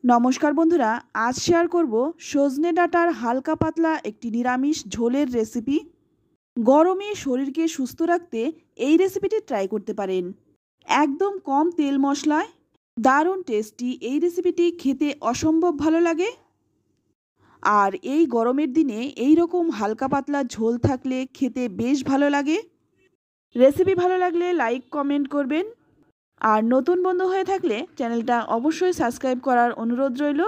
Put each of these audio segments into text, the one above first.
নমস্কার বন্ধুরা, আজ শেয়ার করব সজনে ডাঁটার হালকা পাতলা একটি নিরামিষ ঝোলের রেসিপি। গরমে শরীরকে সুস্থ রাখতে এই রেসিপিটি ট্রাই করতে পারেন। একদম কম তেল মশলায় দারুণ টেস্টি এই রেসিপিটি খেতে অসম্ভব ভালো লাগে। আর এই গরমের দিনে এই রকম হালকা পাতলা ঝোল থাকলে খেতে বেশ ভালো লাগে। রেসিপি ভালো লাগলে লাইক কমেন্ট করবেন। আর নতুন বন্ধু হয়ে থাকলে চ্যানেলটা অবশ্যই সাবস্ক্রাইব করার অনুরোধ রইল।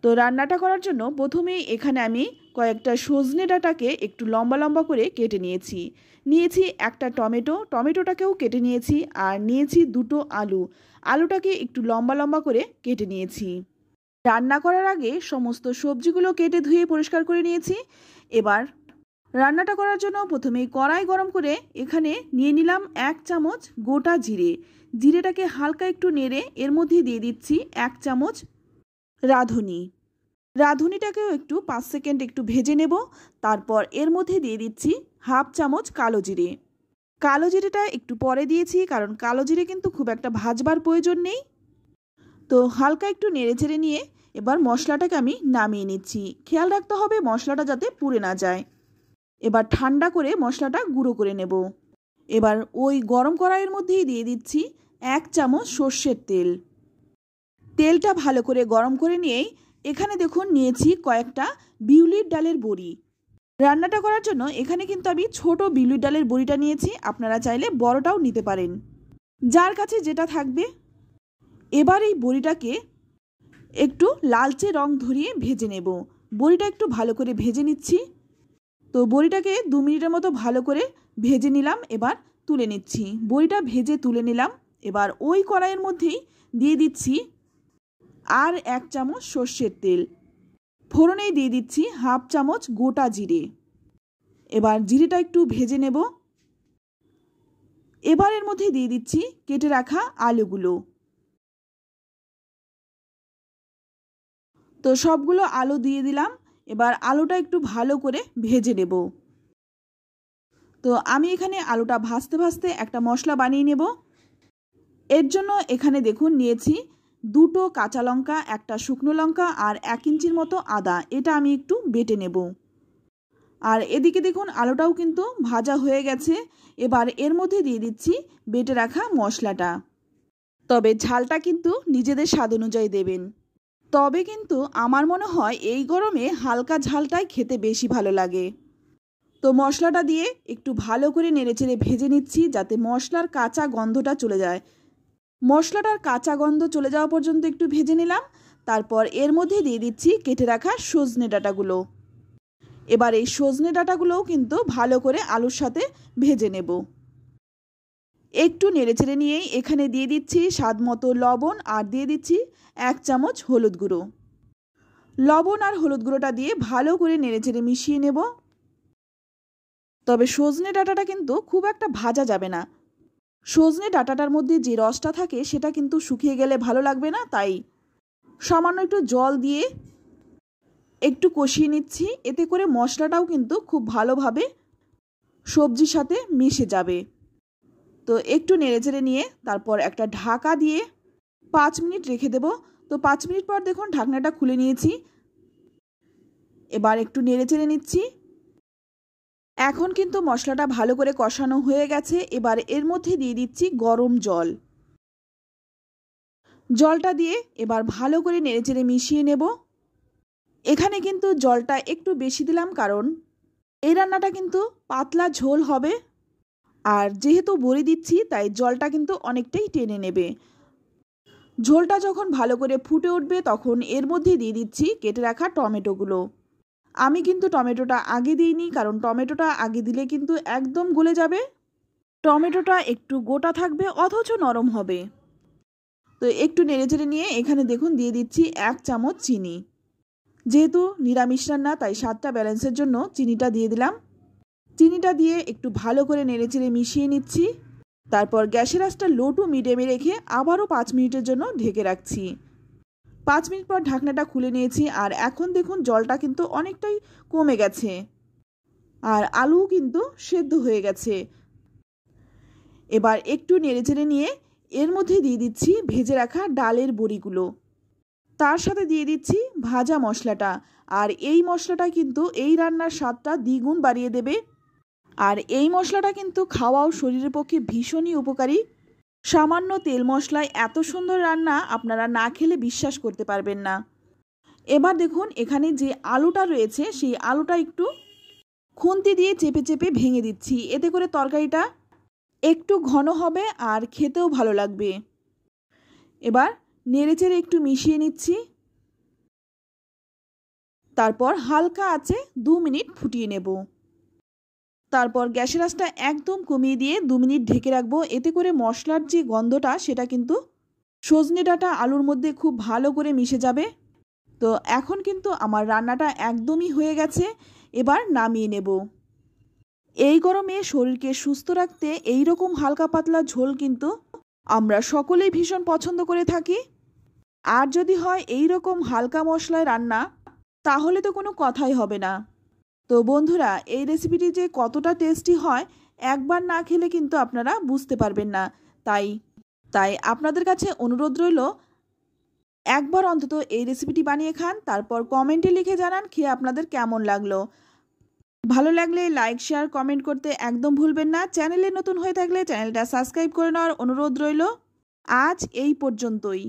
তো রান্নাটা করার জন্য প্রথমেই এখানে আমি কয়েকটা সজনে ডাঁটাকে একটু লম্বা লম্বা করে কেটে নিয়েছি একটা টমেটোটাকেও কেটে নিয়েছি, আর নিয়েছি দুটো আলুটাকে একটু লম্বা লম্বা করে কেটে নিয়েছি। রান্না করার আগে সমস্ত সবজিগুলো কেটে ধুয়ে পরিষ্কার করে নিয়েছি। এবার রান্নাটা করার জন্য প্রথমেই কড়াই গরম করে এখানে নিয়ে নিলাম 1 চামচ গোটা জিরেটাকে হালকা একটু নেড়ে এর মধ্যে দিয়ে দিচ্ছি 1 চামচ রাঁধুনিটাকেও একটু 5 সেকেন্ড একটু ভেজে নেব। তারপর এর মধ্যে দিয়ে দিচ্ছি হাফ চামচ কালো জিরেটা একটু পরে দিয়েছি, কারণ কালো জিরে কিন্তু খুব একটা ভাজবার প্রয়োজন নেই। তো হালকা একটু নেড়ে চেড়ে নিয়ে এবার মশলাটাকে আমি নামিয়ে নিচ্ছি। খেয়াল রাখতে হবে মশলাটা যাতে পুড়ে না যায়। এবার ঠান্ডা করে মশলাটা গুঁড়ো করে নেব। এবার ওই গরম কড়াইয়ের মধ্যেই দিয়ে দিচ্ছি 1 চামচ সর্ষের তেলটা ভালো করে গরম করে নিয়েই এখানে দেখুন নিয়েছি কয়েকটা বিউলির ডালের বড়ি। রান্নাটা করার জন্য এখানে কিন্তু আমি ছোট বিউলির ডালের বড়িটা নিয়েছি, আপনারা চাইলে বড়টাও নিতে পারেন, যার কাছে যেটা থাকবে। এবার এই বড়িটাকে একটু লালচে রং ধরিয়ে ভেজে নেব। বড়িটা একটু ভালো করে ভেজে নিচ্ছি। তো বড়িটাকে 2 মিনিটের মতো ভালো করে ভেজে নিলাম। এবার তুলে নিচ্ছি। বড়িটা ভেজে তুলে নিলাম। এবার ওই কড়াইয়ের মধ্যেই দিয়ে দিচ্ছি আর 1 চামচ সর্ষের তেল। ফোড়নেই দিয়ে দিচ্ছি হাফ চামচ গোটা জিরে। এবার জিরেটা একটু ভেজে নেব। এবার এর মধ্যে দিয়ে দিচ্ছি কেটে রাখা আলুগুলো। তো সবগুলো আলু দিয়ে দিলাম। এবার আলুটা একটু ভালো করে ভেজে নেব। তো আমি এখানে আলুটা ভাজতে ভাজতে একটা মশলা বানিয়ে নেব। এর জন্য এখানে দেখুন নিয়েছি 2টো কাঁচা লঙ্কা, একটা শুকনো লঙ্কা আর 1 ইঞ্চির মতো আদা। এটা আমি একটু বেটে নেব। আর এদিকে দেখুন আলুটাও কিন্তু ভাজা হয়ে গেছে। এবার এর মধ্যে দিয়ে দিচ্ছি বেটে রাখা মশলাটা। তবে ঝালটা কিন্তু নিজেদের স্বাদ অনুযায়ী দেবেন। তবে কিন্তু আমার মনে হয় এই গরমে হালকা ঝালটাই খেতে বেশি ভালো লাগে। তো মশলাটা দিয়ে একটু ভালো করে নেড়েচেড়ে ভেজে নিচ্ছি, যাতে মশলার কাঁচা গন্ধটা চলে যায়। মশলাটার কাঁচা গন্ধ চলে যাওয়া পর্যন্ত একটু ভেজে নিলাম। তারপর এর মধ্যে দিয়ে দিচ্ছি কেটে রাখা সজনে ডাঁটাগুলো। এবার এই সজনে ডাঁটাগুলোও কিন্তু ভালো করে আলুর সাথে ভেজে নেব। একটু নেড়েচেড়ে নিয়েই এখানে দিয়ে দিচ্ছি স্বাদ মতো লবণ, আর দিয়ে দিচ্ছি 1 চামচ হলুদ গুঁড়ো। লবণ আর হলুদ গুঁড়োটা দিয়ে ভালো করে নেড়েচেড়ে মিশিয়ে নেব। তবে সজনে ডাঁটাটা কিন্তু খুব একটা ভাজা যাবে না। সজনে ডাঁটাটার মধ্যে যে রসটা থাকে সেটা কিন্তু শুকিয়ে গেলে ভালো লাগবে না, তাই সামান্য একটু জল দিয়ে একটু কষিয়ে নিচ্ছি। এতে করে মশলাটাও কিন্তু খুব ভালোভাবে সবজির সাথে মিশে যাবে। তো একটু নেড়েচেড়ে নিয়ে তারপর একটা ঢাকা দিয়ে 5 মিনিট রেখে দেব। তো 5 মিনিট পর দেখুন ঢাকনাটা খুলে নিয়েছি। এবার একটু নেড়েচেড়ে নিচ্ছি। এখন কিন্তু মশলাটা ভালো করে কষানো হয়ে গেছে। এবার এর মধ্যে দিয়ে দিচ্ছি গরম জলটা দিয়ে এবার ভালো করে নেড়েচেড়ে মিশিয়ে নেব। এখানে কিন্তু জলটা একটু বেশি দিলাম, কারণ এই রান্নাটা কিন্তু পাতলা ঝোল হবে। আর যেহেতু বড়ি দিচ্ছি তাই জলটা কিন্তু অনেকটাই টেনে নেবে। ঝোলটা যখন ভালো করে ফুটে উঠবে তখন এর মধ্যে দিয়ে দিচ্ছি কেটে রাখা টমেটোগুলো। আমি কিন্তু টমেটোটা আগে দিইনি, কারণ টমেটোটা আগে দিলে কিন্তু একদম গলে যাবে। টমেটোটা একটু গোটা থাকবে অথচ নরম হবে। তো একটু নেড়েচেড়ে নিয়ে এখানে দেখুন দিয়ে দিচ্ছি 1 চামচ চিনি। যেহেতু নিরামিষ রান্না তাই স্বাদটা ব্যালেন্সের জন্য চিনিটা দিয়ে দিলাম। চিনিটা দিয়ে একটু ভালো করে নেড়েচেড়ে মিশিয়ে নিচ্ছি। তারপর গ্যাসের আঁচটা লো টু মিডিয়ামে রেখে আবারও 5 মিনিটের জন্য ঢেকে রাখছি। 5 মিনিট পর ঢাকনাটা খুলে নিয়েছি। আর এখন দেখুন জলটা কিন্তু অনেকটাই কমে গেছে, আর আলুও কিন্তু সেদ্ধ হয়ে গেছে। এবার একটু নেড়েচেড়ে নিয়ে এর মধ্যে দিয়ে দিচ্ছি ভেজে রাখা ডালের বড়িগুলো। তার সাথে দিয়ে দিচ্ছি ভাজা মশলাটা। আর এই মশলাটা কিন্তু এই রান্নার স্বাদটা দ্বিগুণ বাড়িয়ে দেবে। আর এই মশলাটা কিন্তু খাওয়াও শরীরের পক্ষে ভীষণই উপকারী। সামান্য তেল মশলায় এত সুন্দর রান্না আপনারা না খেলে বিশ্বাস করতে পারবেন না। এবার দেখুন এখানে যে আলুটা রয়েছে সেই আলুটা একটু খুন্তি দিয়ে চেপে চেপে ভেঙে দিচ্ছি, এতে করে তরকারিটা একটু ঘন হবে আর খেতেও ভালো লাগবে। এবার নেড়েচেড়ে একটু মিশিয়ে নিচ্ছি। তারপর হালকা আঁচে 2 মিনিট ফুটিয়ে নেব। তারপর গ্যাসের আঁচটা একদম কমিয়ে দিয়ে 2 মিনিট ঢেকে রাখবো, এতে করে মশলার যে গন্ধটা সেটা কিন্তু সজনে ডাঁটা আলুর মধ্যে খুব ভালো করে মিশে যাবে। তো এখন কিন্তু আমার রান্নাটা একদমই হয়ে গেছে, এবার নামিয়ে নেব। এই গরমে শরীরকে সুস্থ রাখতে এই রকম হালকা পাতলা ঝোল কিন্তু আমরা সকলেই ভীষণ পছন্দ করে থাকি। আর যদি হয় এই রকম হালকা মশলায় রান্না, তাহলে তো কোনো কথাই হবে না। তো বন্ধুরা, এই রেসিপিটি যে কতটা টেস্টি হয় একবার না খেলে কিন্তু আপনারা বুঝতে পারবেন না। তাই আপনাদের কাছে অনুরোধ রইল, একবার অন্তত এই রেসিপিটি বানিয়ে খান, তারপর কমেন্টে লিখে জানান খেয়ে আপনাদের কেমন লাগলো। ভালো লাগলে লাইক শেয়ার কমেন্ট করতে একদম ভুলবেন না। চ্যানেলে নতুন হয়ে থাকলে চ্যানেলটা সাবস্ক্রাইব করে নেওয়ার অনুরোধ রইল। আজ এই পর্যন্তই।